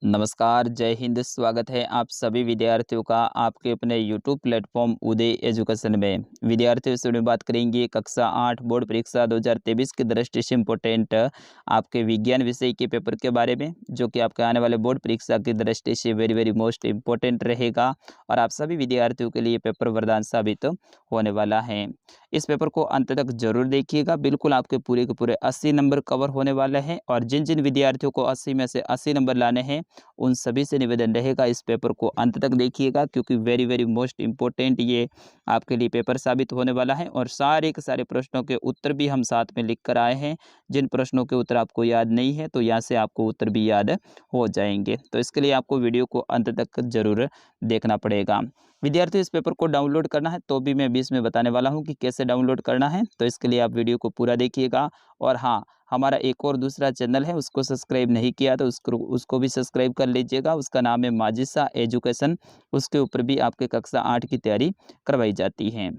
नमस्कार, जय हिंद। स्वागत है आप सभी विद्यार्थियों का आपके अपने यूट्यूब प्लेटफॉर्म उदय एजुकेशन में। विद्यार्थियों से में बात करेंगे कक्षा 8 बोर्ड परीक्षा 2023 की दृष्टि से इम्पोर्टेंट आपके विज्ञान विषय के पेपर के बारे में, जो कि आपके आने वाले बोर्ड परीक्षा की दृष्टि से वेरी वेरी मोस्ट इम्पोर्टेंट रहेगा और आप सभी विद्यार्थियों के लिए पेपर वरदान साबित होने वाला है। इस पेपर को अंत तक जरूर देखिएगा। बिल्कुल आपके पूरे के पूरे 80 नंबर कवर होने वाले हैं और जिन जिन विद्यार्थियों को 80 में से 80 नंबर लाने हैं उन सभी से निवेदन रहेगा इस पेपर को अंत तक देखिएगा, क्योंकि वेरी वेरी मोस्ट इम्पोर्टेंट ये आपके लिए पेपर साबित होने वाला है। और सारे के सारे प्रश्नों के उत्तर भी हम साथ में लिख कर आए हैं। जिन प्रश्नों के उत्तर आपको याद नहीं है तो यहाँ से आपको उत्तर भी याद हो जाएंगे, तो इसके लिए आपको वीडियो को अंत तक जरूर देखना पड़ेगा। विद्यार्थी इस पेपर को डाउनलोड करना है तो भी मैं बीच में बताने वाला हूँ कि कैसे डाउनलोड करना है, तो इसके लिए आप वीडियो को पूरा देखिएगा। और हाँ, हमारा एक और दूसरा चैनल है, उसको सब्सक्राइब नहीं किया तो उसको भी सब्सक्राइब कर लीजिएगा। उसका नाम है माजिसा एजुकेशन। उसके ऊपर भी आपके कक्षा 8 की तैयारी करवाई जाती है।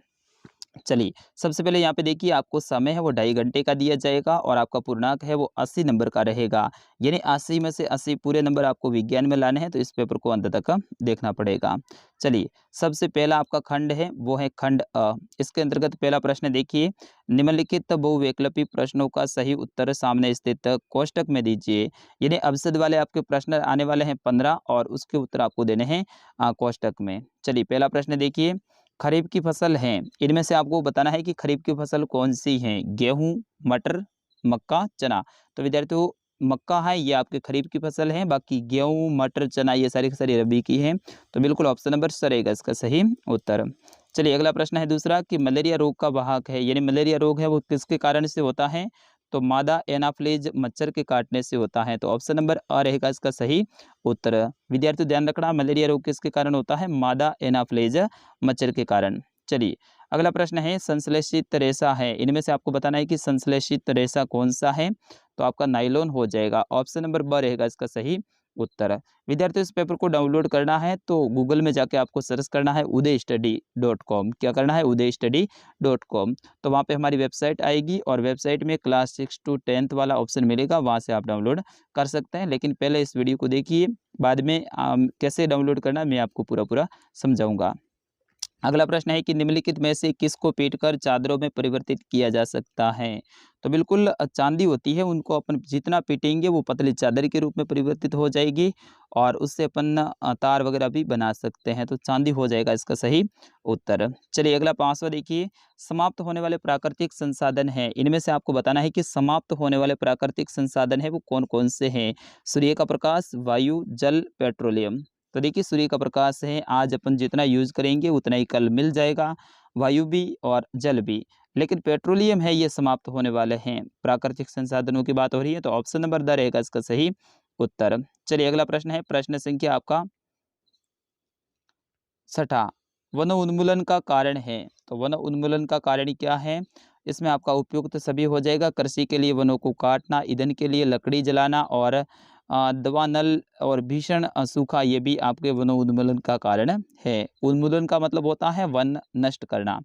चलिए, सबसे पहले यहाँ पे देखिए, आपको समय है वो 2.5 घंटे का दिया जाएगा और आपका पूर्णांक है वो 80 नंबर का रहेगा। यानी 80 में से 80 पूरे नंबर आपको विज्ञान में लाने हैं, तो इस पेपर को अंत तक देखना पड़ेगा। चलिए, सबसे पहला आपका खंड है वो है खंड अ। इसके अंतर्गत पहला प्रश्न देखिए, निम्नलिखित बहुविकल्पी प्रश्नों का सही उत्तर सामने स्थित कोष्टक में दीजिए। यानी अवसाद वाले आपके प्रश्न आने वाले हैं 15 और उसके उत्तर आपको देने हैं कोष्टक में। चलिए, पहला प्रश्न देखिए, खरीफ की फसल है, इनमें से आपको बताना है कि खरीफ की फसल कौन सी है। गेहूं, मटर, मक्का, चना। तो विद्यार्थियों, मक्का है ये आपके खरीफ की फसल है, बाकी गेहूं, मटर, चना ये सारी की सारी रबी की है। तो बिल्कुल ऑप्शन नंबर स रहेगा इसका सही उत्तर। चलिए, अगला प्रश्न है दूसरा कि मलेरिया रोग का वाहक है, यानी मलेरिया रोग है वो किसके कारण से होता है। तो मादा एनाफ्लेज मच्छर के काटने से होता है। तो ऑप्शन नंबर अ रहेगा इसका सही उत्तर। विद्यार्थी ध्यान रखना, मलेरिया रोग किसके कारण होता है। मादा एनाफ्लेज मच्छर के कारण। चलिए, अगला प्रश्न है संश्लेषित रेशा है, इनमें से आपको बताना है कि संश्लेषित रेशा कौन सा है। तो आपका नाइलॉन हो जाएगा। ऑप्शन नंबर ब रहेगा इसका सही उत्तर। विद्यार्थियों, इस पेपर को डाउनलोड करना है तो गूगल में जाके आपको सर्च करना है udaystudy.com। क्या करना है, udaystudy.com। तो वहाँ पे हमारी वेबसाइट आएगी और वेबसाइट में क्लास 6 to 10th वाला ऑप्शन मिलेगा, वहाँ से आप डाउनलोड कर सकते हैं। लेकिन पहले इस वीडियो को देखिए, बाद में कैसे डाउनलोड करना है मैं आपको पूरा पूरा समझाऊंगा। अगला प्रश्न है कि निम्नलिखित में से किसको पीटकर चादरों में परिवर्तित किया जा सकता है। तो बिल्कुल चांदी होती है, उनको अपन जितना पीटेंगे वो पतली चादर के रूप में परिवर्तित हो जाएगी और उससे अपन तार वगैरह भी बना सकते हैं। तो चांदी हो जाएगा इसका सही उत्तर। चलिए, अगला 5वां देखिए, समाप्त होने वाले प्राकृतिक संसाधन है, इनमें से आपको बताना है कि समाप्त होने वाले प्राकृतिक संसाधन है वो कौन कौन से हैं। सूर्य का प्रकाश, वायु, जल, पेट्रोलियम। तो देखिए, सूर्य का प्रकाश है, आज अपन जितना यूज करेंगे उतना ही कल मिल जाएगा। वायु भी और जल भी। लेकिन पेट्रोलियम है ये समाप्त होने वाले हैं। प्राकृतिक संसाधनों की बात हो रही है, तो ऑप्शन नंबर द रहेगा इसका सही उत्तर। चलिए, अगला प्रश्न है प्रश्न संख्या आपका 6, वन उन्मूलन का कारण है। तो वन उन्मूलन का कारण क्या है, इसमें आपका उपयुक्त सभी हो जाएगा। कृषि के लिए वनों को काटना, ईंधन के लिए लकड़ी जलाना और दवा नल और भीषण सूखा, ये भी आपके वन उन्मूलन का कारण है। उन्मूलन का मतलब होता है वन नष्ट करना।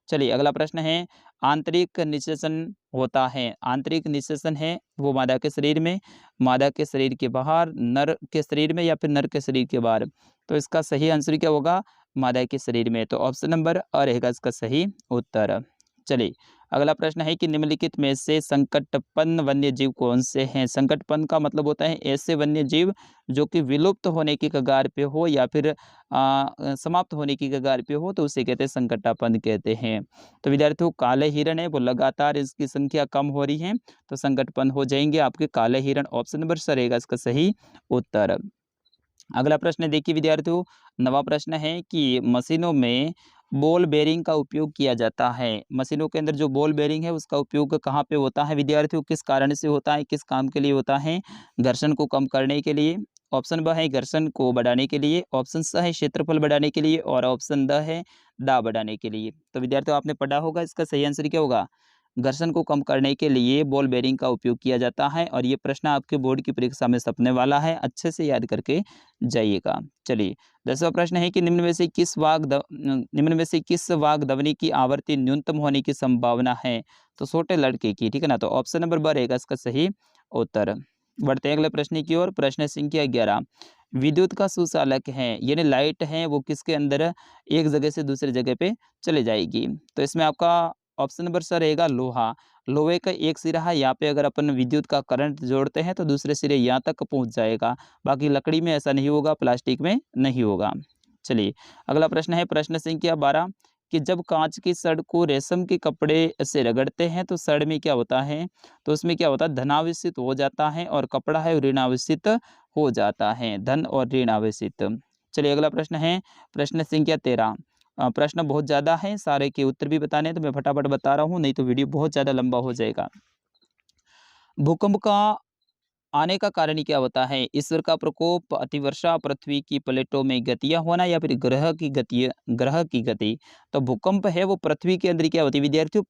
चलिए, अगला प्रश्न है आंतरिक निषेचन होता है। आंतरिक निषेचन है वो मादा के शरीर में, मादा के शरीर के बाहर, नर के शरीर में या फिर नर के शरीर के बाहर। तो इसका सही आंसर क्या होगा, मादा के शरीर में। तो ऑप्शन नंबर अ रहेगा इसका सही उत्तर। चलिए, अगला प्रश्न है कि निम्नलिखित में से संकटपन्न वन्य जीव कौन से हैं। संकटपन्न का मतलब होता है ऐसे वन्य जीव जो कि विलुप्त होने की कगार पे हो या फिर समाप्त होने की कगार पे हो, तो उसे कहते हैं संकटापन्न कहते हैं। तो विद्यार्थियों, काले हिरण है वो लगातार इसकी संख्या कम हो रही है, तो संकटपन्न हो जाएंगे आपके काले हिरण। ऑप्शन नंबर स रहेगा इसका सही उत्तर। अगला प्रश्न देखिए विद्यार्थियों, नवा प्रश्न है कि मशीनों में बॉल बेरिंग का उपयोग किया जाता है। मशीनों के अंदर जो बॉल बेरिंग है उसका उपयोग कहाँ पे होता है विद्यार्थियों, किस कारण से होता है, किस काम के लिए होता है। घर्षण को कम करने के लिए, ऑप्शन ब है घर्षण को बढ़ाने के लिए, ऑप्शन स है क्षेत्रफल बढ़ाने के लिए और ऑप्शन द है दाब बढ़ाने के लिए। तो विद्यार्थियों, आपने पढ़ा होगा, इसका सही आंसर क्या होगा, घर्षण को कम करने के लिए बॉल बेरिंग का उपयोग किया जाता है। और ये प्रश्न आपके बोर्ड की परीक्षा में छपने वाला है, अच्छे से याद करके जाइएगा। चलिए, 10वां प्रश्न है कि निम्न में से किस वाग ध्वनि की आवृत्ति न्यूनतम होने की संभावना है। तो छोटे लड़के की, ठीक है ना। तो ऑप्शन नंबर ब रहेगा इसका सही उत्तर। बढ़ते हैं अगले प्रश्न की ओर। प्रश्न संख्या 11, विद्युत का सुचालक है यानी लाइट है वो किसके अंदर एक जगह से दूसरी जगह पे चले जाएगी। तो इसमें आपका ऑप्शन नंबर सर रहेगा लोहा। लोहे का एक सिरा है, यहाँ पे अगर अपन विद्युत का करंट जोड़ते हैं तो दूसरे सिरे यहाँ तक पहुँच जाएगा। बाकी लकड़ी में ऐसा नहीं होगा, प्लास्टिक में नहीं होगा। चलिए अगला प्रश्न है प्रश्न संख्या 12, कि जब कांच की सड़ को रेशम के कपड़े से रगड़ते हैं तो सड़ में क्या होता है। तो उसमें क्या होता है, धनावेशित हो जाता है और कपड़ा है ऋणावेशित हो जाता है, धन और ऋण आवेशित। चलिए अगला प्रश्न है प्रश्न संख्या 13। प्रश्न बहुत ज़्यादा है, सारे के उत्तर भी बताने हैं, तो मैं फटाफट बता रहा हूँ, नहीं तो वीडियो बहुत ज़्यादा लंबा हो जाएगा। भूकंप का आने का कारण क्या होता है। ईश्वर का प्रकोप, अतिवर्षा, पृथ्वी की प्लेटों में गतियां होना या फिर ग्रह की गति। तो भूकंप है वो पृथ्वी के अंदर क्या होती है विद्यार्थियों,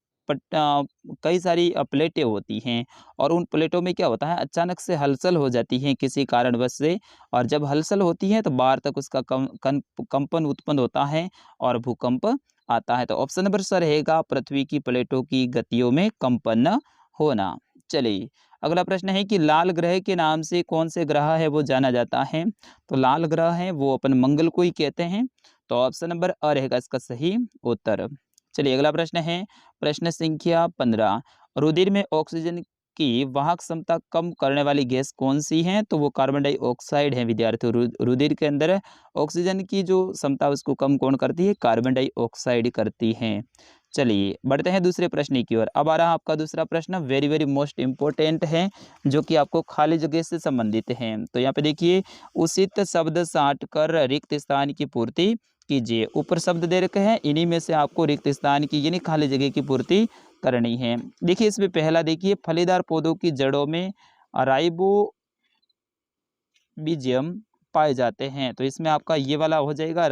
कई सारी प्लेटें होती हैं और उन प्लेटों में क्या होता है अचानक से हलचल हो जाती है किसी कारणवश से, और जब हलचल होती है तो बाहर तक उसका कंपन उत्पन्न होता है और भूकंप आता है। तो ऑप्शन नंबर सर रहेगा पृथ्वी की प्लेटों की गतियों में कंपन होना। चलिए अगला प्रश्न है कि लाल ग्रह के नाम से कौन से ग्रह है वो जाना जाता है। तो लाल ग्रह है वो अपन मंगल को ही कहते हैं। तो ऑप्शन नंबर अ रहेगा इसका सही उत्तर। चलिए अगला प्रश्न है प्रश्न संख्या 15, रुधिर में ऑक्सीजन की वाहक क्षमता कम करने वाली गैस कौन सी है। तो वो कार्बन डाइऑक्साइड है विद्यार्थियों। रुधिर के अंदर ऑक्सीजन की जो क्षमता उसको कम कौन करती है, कार्बन डाइऑक्साइड करती है। चलिए बढ़ते हैं दूसरे प्रश्न की ओर। अब आ रहा आपका दूसरा प्रश्न, वेरी वेरी मोस्ट इंपॉर्टेंट है, जो कि आपको खाली जगह से संबंधित है। तो यहाँ पे देखिए, उचित शब्द साट कर रिक्त स्थान की पूर्ति कीजिए। ऊपर शब्द दे रखे हैं, इन्हीं में से आपको रिक्त स्थान की यानी खाली जगह की पूर्ति करनी है। देखिए इसमें पहला देखिए, फलीदार पौधों की जड़ों में राइबोबिजियम पाए जाते हैं। तो इसमें आपका ये वाला हो जाएगा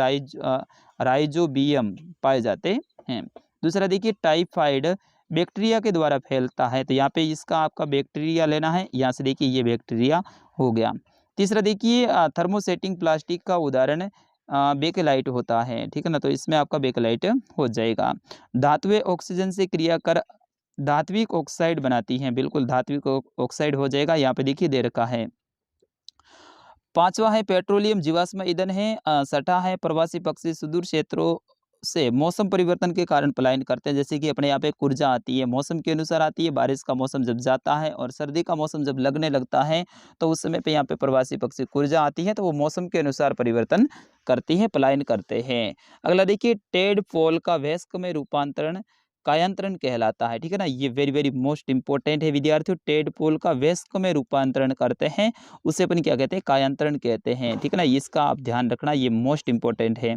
राइजोबियम पाए जाते हैं। दूसरा देखिए, टाइफाइड बैक्टीरिया के द्वारा फैलता है। तो यहाँ पे इसका आपका बैक्टीरिया लेना है, यहाँ से देखिए ये बैक्टीरिया हो गया। तीसरा देखिए, थर्मोसेटिंग प्लास्टिक का उदाहरण बेकेलाइट होता है, ठीक है ना। तो इसमें आपका बेकेलाइट हो जाएगा। धातुएं ऑक्सीजन से क्रिया कर धात्विक ऑक्साइड बनाती हैं, बिल्कुल धात्विक ऑक्साइड हो जाएगा। यहाँ पे देखिए दे रखा है। पांचवा है पेट्रोलियम जीवाश्म ईंधन है। छठा है प्रवासी पक्षी सुदूर क्षेत्रों से मौसम परिवर्तन के कारण पलायन करते हैं। जैसे कि अपने यहाँ पे कुर्जा आती है, मौसम के अनुसार आती है। बारिश का मौसम जब जाता है और सर्दी का मौसम जब लगने लगता है तो उस समय पे यहाँ पे प्रवासी पक्षी कुर्जा आती है, तो वो मौसम के अनुसार परिवर्तन करती है, पलायन करते हैं। अगला देखिए, टेड पोल का वयस्क में रूपांतरण कायांतरण कहलाता है, ठीक है ना। ये वेरी वेरी मोस्ट इंपॉर्टेंट है विद्यार्थियों। टेड पोल का वयस्क में रूपांतरण करते हैं, उसे अपन क्या कहते हैं, कायांतरण कहते हैं, ठीक है ना। इसका आप ध्यान रखना, ये मोस्ट इंपॉर्टेंट है।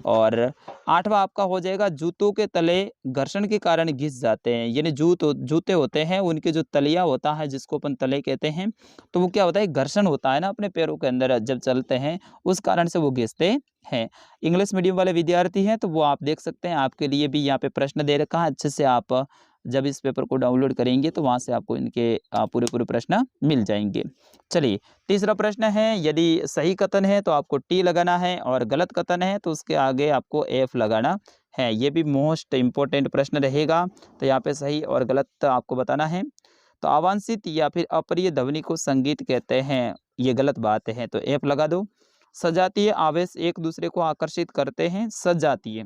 और आठवां आपका हो जाएगा, जूतों के तले घर्षण के कारण घिस जाते हैं। यानी जूते होते हैं, उनके जो तलिया होता है जिसको अपन तले कहते हैं, तो वो क्या होता है, घर्षण होता है ना अपने पैरों के अंदर जब चलते हैं, उस कारण से वो घिसते हैं। इंग्लिश मीडियम वाले विद्यार्थी हैं तो वो आप देख सकते हैं, आपके लिए भी यहाँ पे प्रश्न दे रखा है। अच्छे से आप जब इस पेपर को डाउनलोड करेंगे तो वहाँ से आपको इनके पूरे पूरे प्रश्न मिल जाएंगे। चलिए तीसरा प्रश्न है, यदि सही कथन है तो आपको टी लगाना है और गलत कथन है तो उसके आगे आपको एफ लगाना है। ये भी मोस्ट इंपॉर्टेंट प्रश्न रहेगा। तो यहाँ पे सही और गलत आपको बताना है। तो अवांछित या फिर अप्रिय ध्वनि को संगीत कहते हैं, ये गलत बात है, तो एफ लगा दो। सजातीय आवेश एक दूसरे को आकर्षित करते हैं, सजातीय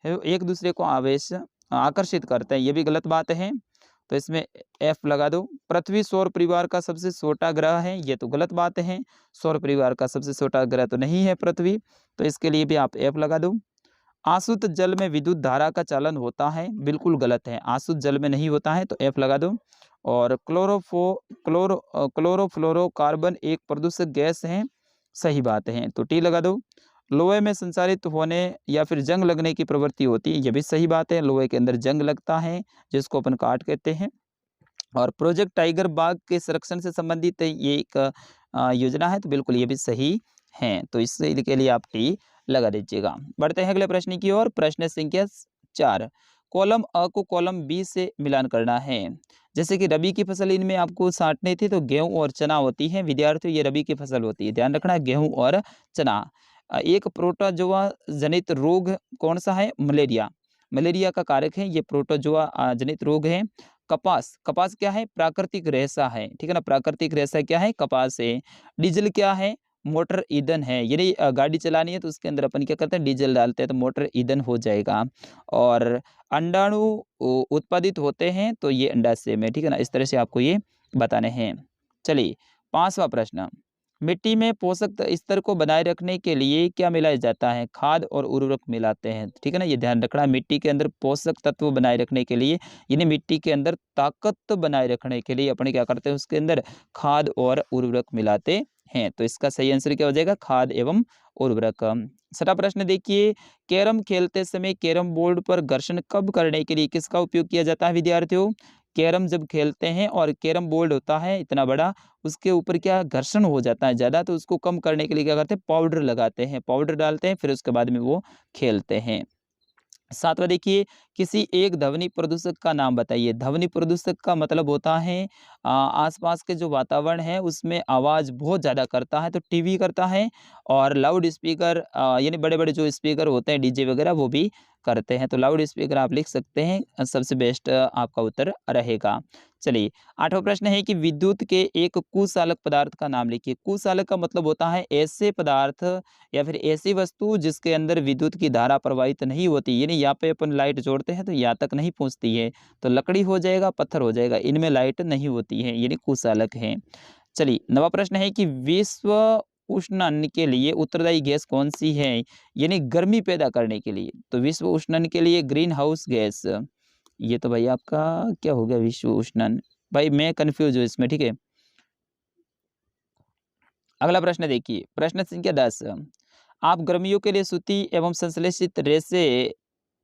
है एक दूसरे को आवेश आकर्षित करते हैं, ये भी गलत बात है, तो इसमें एफ लगा दो। पृथ्वी सौर परिवार का सबसे छोटा ग्रह है, ये तो गलत बात है। सौर परिवार का सबसे छोटा ग्रह तो नहीं है पृथ्वी, तो इसके लिए भी आप एफ लगा दो। आसुत जल में विद्युत धारा का चालन होता है, बिल्कुल गलत है, आसुत जल में नहीं होता है, तो एफ लगा दो। और क्लोरोफ्लोरोकार्बन एक प्रदूषक गैस है, सही बात है, तो टी लगा दो। लोहे में संचारित होने या फिर जंग लगने की प्रवृत्ति होती है, यह भी सही बात है, लोहे के अंदर जंग लगता है जिसको अपन काट कहते हैं। और प्रोजेक्ट टाइगर बाघ के संरक्षण से संबंधित ये एक योजना है, तो बिल्कुल ये भी सही है, तो इसके लिए आप टी लगा दीजिएगा। बढ़ते हैं अगले प्रश्न की ओर। प्रश्न संख्या 4, कॉलम अ को कॉलम बी से मिलान करना है। जैसे कि रबी की फसल इनमें आपको छांटनी थी, तो गेहूं और चना होती है विद्यार्थियों, ये रबी की फसल होती है, ध्यान रखना, गेहूं और चना। एक प्रोटोजोआ जनित रोग कौन सा है, मलेरिया। मलेरिया का कारक है ये प्रोटोजोआ जनित रोग है। कपास, कपास क्या है? प्राकृतिक रेशा है, ठीक है ना, प्राकृतिक रेशा क्या है? कपास है। डीजल क्या है? मोटर ईंधन है, यानी गाड़ी चलानी है तो उसके अंदर अपन क्या करते हैं? डीजल डालते हैं, तो मोटर ईंधन हो जाएगा। और अंडाणु उत्पादित होते हैं तो ये अंडाशय में, ठीक है ना, इस तरह से आपको ये बताने हैं। चलिए 5वां प्रश्न, मिट्टी में पोषक स्तर को बनाए रखने के लिए क्या मिलाया जाता है? खाद और उर्वरक मिलाते हैं, ठीक है ना, ये ध्यान रखना। मिट्टी के अंदर पोषक तत्व बनाए रखने के लिए, यानी मिट्टी के अंदर ताकत बनाए रखने के लिए अपने क्या करते हैं? उसके अंदर खाद और उर्वरक मिलाते हैं। तो इसका सही आंसर क्या हो जाएगा? खाद एवं उर्वरक। 6वां प्रश्न देखिए, कैरम खेलते समय कैरम बोर्ड पर घर्षण कब करने के लिए किसका उपयोग किया जाता है विद्यार्थियों? कैरम जब खेलते हैं और कैरम बोर्ड होता है इतना बड़ा, उसके ऊपर क्या घर्षण हो जाता है ज़्यादा, तो उसको कम करने के लिए क्या करते हैं? पाउडर लगाते हैं, पाउडर डालते हैं, फिर उसके बाद में वो खेलते हैं। 7वां देखिए, किसी एक ध्वनि प्रदूषक का नाम बताइए। ध्वनि प्रदूषक का मतलब होता है आसपास के जो वातावरण है उसमें आवाज़ बहुत ज़्यादा करता है, तो टीवी करता है। और लाउड स्पीकर यानी बड़े-बड़े जो स्पीकर होते हैं डीजे वगैरह, वो भी करते हैं। तो लाउड स्पीकर आप लिख सकते हैं, सबसे बेस्ट आपका उत्तर रहेगा। चलिए 8वां प्रश्न है कि विद्युत के एक कुचालक पदार्थ का नाम लिखिए। कुचालक का मतलब होता है ऐसे पदार्थ या फिर ऐसी वस्तु जिसके अंदर विद्युत की धारा प्रवाहित नहीं होती, यानी यहाँ पे अपन लाइट जोड़ते हैं तो यहाँ तक नहीं पहुँचती है, तो लकड़ी हो जाएगा, पत्थर हो जाएगा, इनमें लाइट नहीं होती है, यानी कुचालक है। चलिए 9वां प्रश्न है कि विश्व उष्णन के लिए उत्तरदायी गैस कौन सी है, यानी गर्मी पैदा करने के लिए? तो विश्व उष्णन के लिए ग्रीन हाउस गैस, ये तो भाई आपका क्या हो गया? विश्व उष्णन, भाई मैं कंफ्यूज हूँ इसमें, ठीक है। अगला प्रश्न देखिए, प्रश्न संख्या 10, आप गर्मियों के लिए सूती एवं संश्लेषित रेशे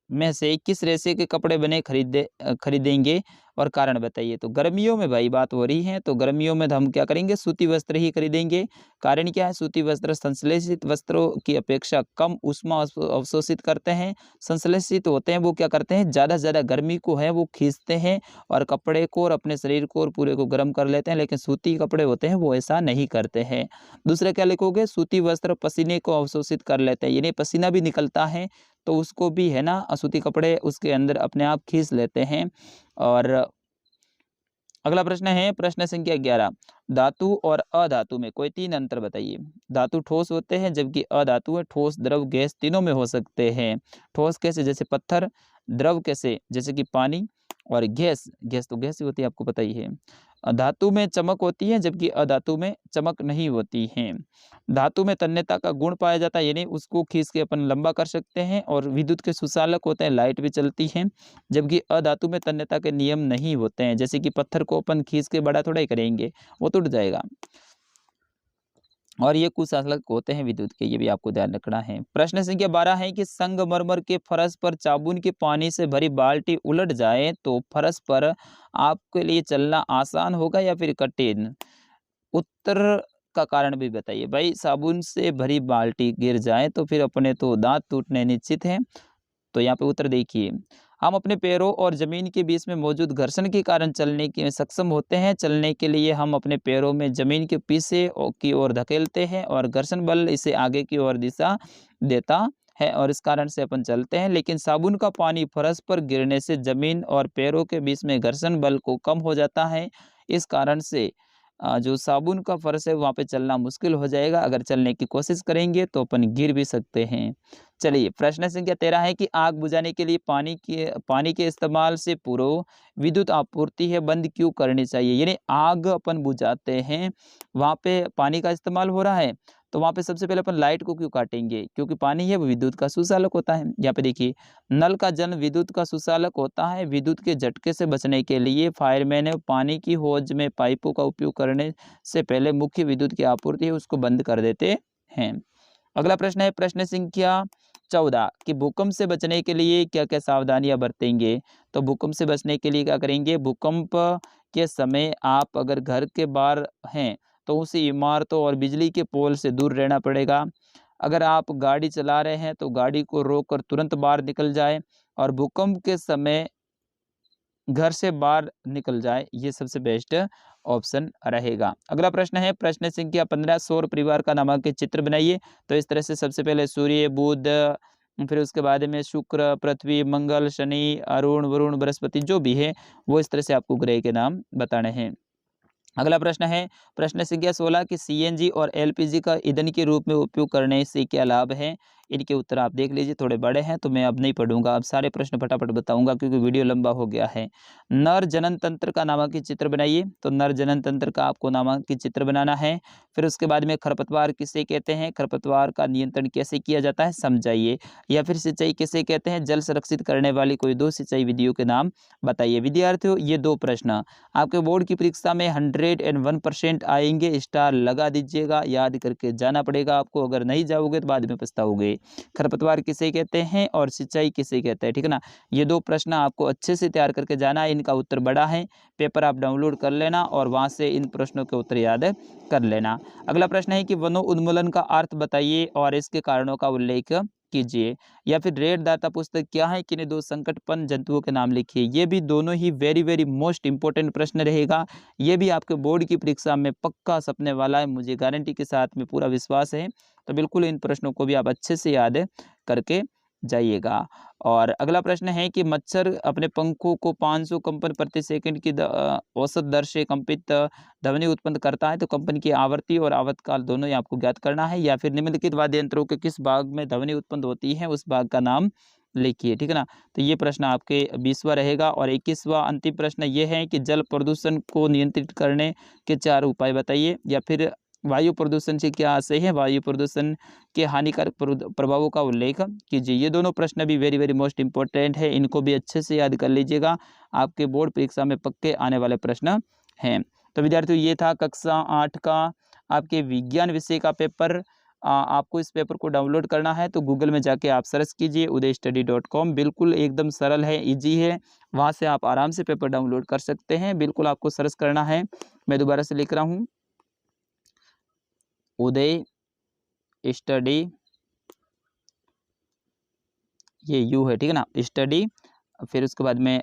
में से किस रेशे के कपड़े बने खरीदेंगे और कारण बताइए? तो गर्मियों में भाई बात हो रही है, तो गर्मियों में तो हम क्या करेंगे? सूती वस्त्र ही खरीदेंगे। कारण क्या है? सूती वस्त्र संश्लेषित वस्त्रों की अपेक्षा कम ऊष्मा अवशोषित करते हैं। संश्लेषित होते हैं वो क्या करते हैं? ज़्यादा से ज़्यादा गर्मी को है वो खींचते हैं और कपड़े को और अपने शरीर को और पूरे को गर्म कर लेते हैं, लेकिन सूती कपड़े होते हैं वो ऐसा नहीं करते हैं। दूसरा क्या लिखोगे? सूती वस्त्र पसीने को अवशोषित कर लेते हैं, यानी पसीना भी निकलता है तो उसको भी है ना, सूती कपड़े उसके अंदर अपने आप खींच लेते हैं। और अगला प्रश्न है प्रश्न संख्या 11, धातु और अधातु में कोई 3 अंतर बताइए। धातु ठोस होते हैं जबकि अधातु है ठोस, द्रव, गैस तीनों में हो सकते हैं। ठोस कैसे? जैसे पत्थर। द्रव कैसे? जैसे कि पानी। और गैस, गैस तो गैस ही होती है, आपको पता ही है। धातु में चमक होती है जबकि अधातु में चमक नहीं होती है। धातु में तन्यता का गुण पाया जाता है, यानी उसको खींच के अपन लंबा कर सकते हैं। और विद्युत के सुचालक होते हैं, लाइट भी चलती है। जबकि अधातु में तन्यता के नियम नहीं होते हैं, जैसे कि पत्थर को अपन खींच के बड़ा थोड़ा ही करेंगे, वो टूट जाएगा। और ये कुचालक होते हैं विद्युत के, ये भी आपको ध्यान रखना है। प्रश्न संख्या 12 है कि संगमरमर के फर्श पर साबुन के पानी से भरी बाल्टी उलट जाए तो फर्श पर आपके लिए चलना आसान होगा या फिर कठिन? उत्तर का कारण भी बताइए। भाई साबुन से भरी बाल्टी गिर जाए तो फिर अपने तो दांत टूटने निश्चित हैं। तो यहाँ पे उत्तर देखिए, हम अपने पैरों और जमीन के बीच में मौजूद घर्षण के कारण चलने के सक्षम होते हैं। चलने के लिए हम अपने पैरों में जमीन के पीछे की ओर धकेलते हैं और घर्षण बल इसे आगे की ओर दिशा देता है और इस कारण से अपन चलते हैं। लेकिन साबुन का पानी फर्श पर गिरने से जमीन और पैरों के बीच में घर्षण बल को कम हो जाता है। इस कारण से जो साबुन का फर्श है वहाँ पे चलना मुश्किल हो जाएगा। अगर चलने की कोशिश करेंगे तो अपन गिर भी सकते हैं। चलिए प्रश्न संख्या 13 है कि आग बुझाने के लिए पानी के इस्तेमाल से पूर्व विद्युत आपूर्ति है बंद क्यों करनी चाहिए? यानी आग अपन बुझाते हैं, वहाँ पे पानी का इस्तेमाल हो रहा है, तो वहाँ पे सबसे पहले अपन लाइट को क्यों काटेंगे? क्योंकि पानी है वो विद्युत का सुचालक होता है। यहाँ पे देखिए, नल का जन्म विद्युत का सुचालक होता है। विद्युत के झटके से बचने के लिए फायरमैन पानी की हौज में पाइपों का उपयोग करने से पहले मुख्य विद्युत की आपूर्ति है उसको बंद कर देते हैं। अगला प्रश्न है प्रश्न संख्या 14 कि भूकंप से बचने के लिए क्या-क्या सावधानियां बरतेंगे? तो भूकंप से बचने के लिए क्या करेंगे? भूकंप के समय आप अगर घर के बाहर हैं तो उसी इमारतों और बिजली के पोल से दूर रहना पड़ेगा। अगर आप गाड़ी चला रहे हैं तो गाड़ी को रोककर तुरंत बाहर निकल जाए और भूकंप के समय घर से बाहर निकल जाए, ये सबसे बेस्ट ऑप्शन रहेगा। अगला प्रश्न है प्रश्न संख्या 15 सौर परिवार का नामांकित चित्र बनाइए। तो इस तरह से सबसे पहले सूर्य, बुध, फिर उसके बाद में शुक्र, पृथ्वी, मंगल, शनि, अरुण, वरुण, बृहस्पति, जो भी है वो इस तरह से आपको ग्रह के नाम बताने हैं। अगला प्रश्न है प्रश्न संख्या 16 कि सीएनजी और एलपीजी का ईंधन के रूप में उपयोग करने से क्या लाभ है। इनके उत्तर आप देख लीजिए, थोड़े बड़े हैं तो मैं अब नहीं पढ़ूंगा, अब सारे प्रश्न फटाफट बताऊंगा क्योंकि वीडियो लंबा हो गया है। नर जनन तंत्र का नामांकित चित्र बनाइए, तो नर जनन तंत्र का आपको नामांकित चित्र बनाना है। फिर उसके बाद में खरपतवार किसे कहते हैं, खरपतवार का नियंत्रण कैसे किया जाता है समझाइए। या फिर सिंचाई किसे कहते हैं, जल संरक्षित करने वाली कोई दो सिंचाई विधियों के नाम बताइए। विद्यार्थियों ये दो प्रश्न आपके बोर्ड की परीक्षा में 101% आएंगे, स्टार लगा दीजिएगा, याद करके जाना पड़ेगा आपको, अगर नहीं जाओगे तो बाद में पछताओगे। खरपतवार किसे कहते हैं और सिंचाई किसे कहते हैं, ठीक है ना। ये दो प्रश्न आपको अच्छे से तैयार करके जाना है, इनका उत्तर बड़ा है, पेपर आप डाउनलोड कर लेना और वहां से इन प्रश्नों के उत्तर याद कर लेना। अगला प्रश्न है कि वनो उन्मूलन का अर्थ बताइए और इसके कारणों का उल्लेख कीजिए। या फिर रेड दाता पुस्तक क्या है, किन्हीं दो संकटपन जंतुओं के नाम लिखिए। ये भी दोनों ही वेरी वेरी मोस्ट इंपॉर्टेंट प्रश्न रहेगा, ये भी आपके बोर्ड की परीक्षा में पक्का सपने वाला है, मुझे गारंटी के साथ में पूरा विश्वास है। तो बिल्कुल इन प्रश्नों को भी आप अच्छे से याद करके जाइएगा। और अगला प्रश्न है कि मच्छर अपने पंखों को 500 कंपन प्रति सेकंड की औसत दर से कंपित ध्वनि उत्पन्न करता है, तो कंपन की आवृत्ति और आवर्तकाल दोनों ही आपको ज्ञात करना है। या फिर निम्नलिखित वाद्य यंत्रों के किस भाग में ध्वनि उत्पन्न होती है, उस भाग का नाम लिखिए, ठीक है ना। तो ये प्रश्न आपके 20वां रहेगा। और 21वां अंतिम प्रश्न ये है कि जल प्रदूषण को नियंत्रित करने के 4 उपाय बताइए। या फिर वायु प्रदूषण से क्या आशय है, वायु प्रदूषण के हानिकारक प्रभावों का उल्लेख कीजिए। ये दोनों प्रश्न भी वेरी वेरी मोस्ट इंपॉर्टेंट है, इनको भी अच्छे से याद कर लीजिएगा, आपके बोर्ड परीक्षा में पक्के आने वाले प्रश्न हैं। तो विद्यार्थियों ये था कक्षा 8 का आपके विज्ञान विषय का पेपर। आपको इस पेपर को डाउनलोड करना है तो गूगल में जाके आप सर्च कीजिए udaystudy.com, बिल्कुल एकदम सरल है, इजी है, वहाँ से आप आराम से पेपर डाउनलोड कर सकते हैं। बिल्कुल आपको सर्च करना है, मैं दोबारा से लिख रहा हूँ, उदय स्टडी, ये यू है, ठीक है ना, स्टडी, फिर उसके बाद में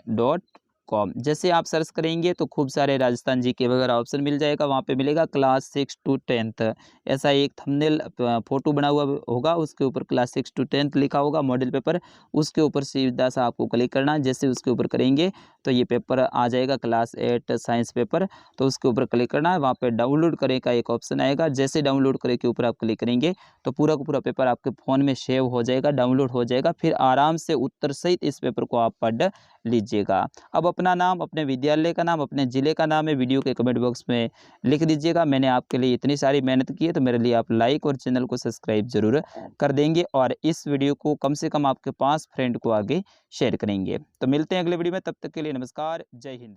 .com। जैसे आप सर्च करेंगे तो खूब सारे राजस्थान जीके वगैरह ऑप्शन मिल जाएगा, वहाँ पे मिलेगा क्लास 6 to 10th, ऐसा एक थंबनेल फोटो बना हुआ होगा, उसके ऊपर क्लास 6 to 10th लिखा होगा मॉडल पेपर, उसके ऊपर सीधा सा आपको क्लिक करना है। जैसे उसके ऊपर करेंगे तो ये पेपर आ जाएगा क्लास 8 साइंस पेपर, तो उसके ऊपर क्लिक करना है, वहाँ पे डाउनलोड करें का एक ऑप्शन आएगा। जैसे डाउनलोड करें के ऊपर आप क्लिक करेंगे तो पूरा का पूरा पेपर आपके फ़ोन में सेव हो जाएगा, डाउनलोड हो जाएगा, फिर आराम से उत्तर सहित इस पेपर को आप पढ़ लीजिएगा। अब अपना नाम, अपने विद्यालय का नाम, अपने ज़िले का नाम है वीडियो के कमेंट बॉक्स में लिख दीजिएगा। मैंने आपके लिए इतनी सारी मेहनत की है तो मेरे लिए आप लाइक और चैनल को सब्सक्राइब जरूर कर देंगे और इस वीडियो को कम से कम आपके 5 फ्रेंड को आगे शेयर करेंगे। तो मिलते हैं अगले वीडियो में, तब तक के लिए नमस्कार, जय हिंद।